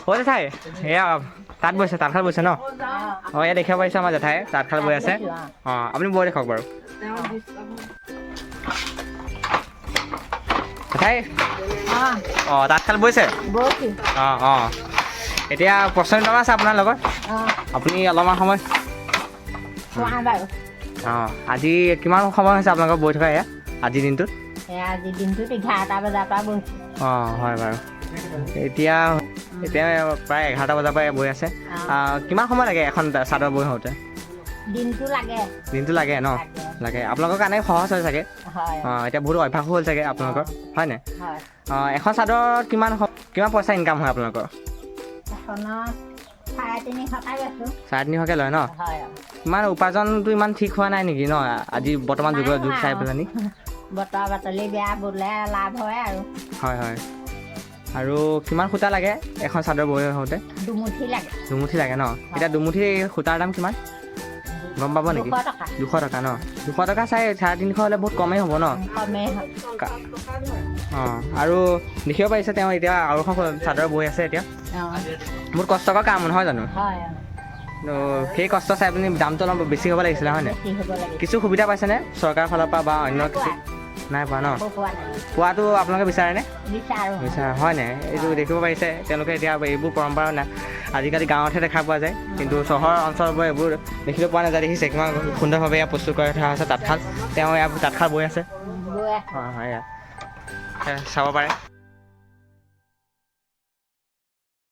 অ' জেঠাই এয়া তাঁত বৈছে তাঁতশাল বৈছে ন অঁ এয়া দেখিব পাৰিছোঁ আমাৰ জেঠাই তাঁতশাল বৈ আছে অঁ আপুনি বৈ দেখক বাৰু জেঠাই অঁ তাঁতশাল বৈছে অঁ অঁ এতিয়া প্ৰশ্ন আছে আপোনাৰ লগত আপুনি অলপমান সময় অঁ আজি কিমান সময় হৈছে আপোনালোকৰ বৈ থকা এয়া আজিৰ দিনটোত আজিৰ দিনটোত 11টা বজাৰ পৰা বহিছোঁ অঁ হয় বাৰু এতিয়া প্ৰায় 11টা বজাৰ পৰা বৈ আছে কিমান সময় লাগে এখন চাদৰ বৈ হওঁতে দিনটো লাগে ন লাগে আপোনালোকৰ কাৰণে সহজ হয় চাগে হয় অঁ এতিয়া বহুত অভ্যাসো হ'ল চাগে আপোনালোকৰ হয় নাই হয় অঁ এখন চাদৰত কিমান পইচা ইনকাম হয় আপোনালোকৰ এখনত 350 বেছোঁ 350কৈ লয় ন হয় ইমান উপাৰ্জনটো ইমান ঠিক হোৱা নাই নেকি ন আজি বৰ্তমান যুগ চাই পেলানি বতৰ বাতলি বেয়া বোলে লাভ হয় আৰু হয় হয় আৰু কিমান সূতা লাগে এখন চাদৰ বৈ হওঁতে দুমুঠি লাগে ন এতিয়া দুমুঠি সূতাৰ দাম কিমান গম পাব নেকি 200 টকা ন 200 টকা চাই 350 হ'লে বহুত কমেই হ'ব ন অঁ আৰু দেখিব পাৰিছে তেওঁ এতিয়া আৰু এখন চাদৰ বৈ আছে এতিয়া বহুত কষ্টকৰ কাম নহয় জানো সেই কষ্ট চাই আপুনি দামটো অলপ বেছি হ'ব লাগিছিলে হয় নাই কিছু সুবিধা পাইছেনে চৰকাৰৰ ফালৰ পৰা বা অন্য কিছু নাই পোৱা ন পোৱাটো আপোনালোকে বিচাৰেনে বিচাৰে হয় নাই এইটো দেখিব পাৰিছে তেওঁলোকে এতিয়া এইবোৰ পৰম্পৰা নাই আজিকালি গাঁৱতহে দেখা পোৱা যায় কিন্তু চহৰ অঞ্চলবোৰ এইবোৰ দেখিব পোৱা নাযায় দেখিছে কিমান সুন্দৰভাৱে ইয়াত প্ৰস্তুত কৰি থকা হৈছে তাঁতশাল তেওঁ ইয়াত তাঁতশাল বৈ আছে হয় হয় চাব পাৰে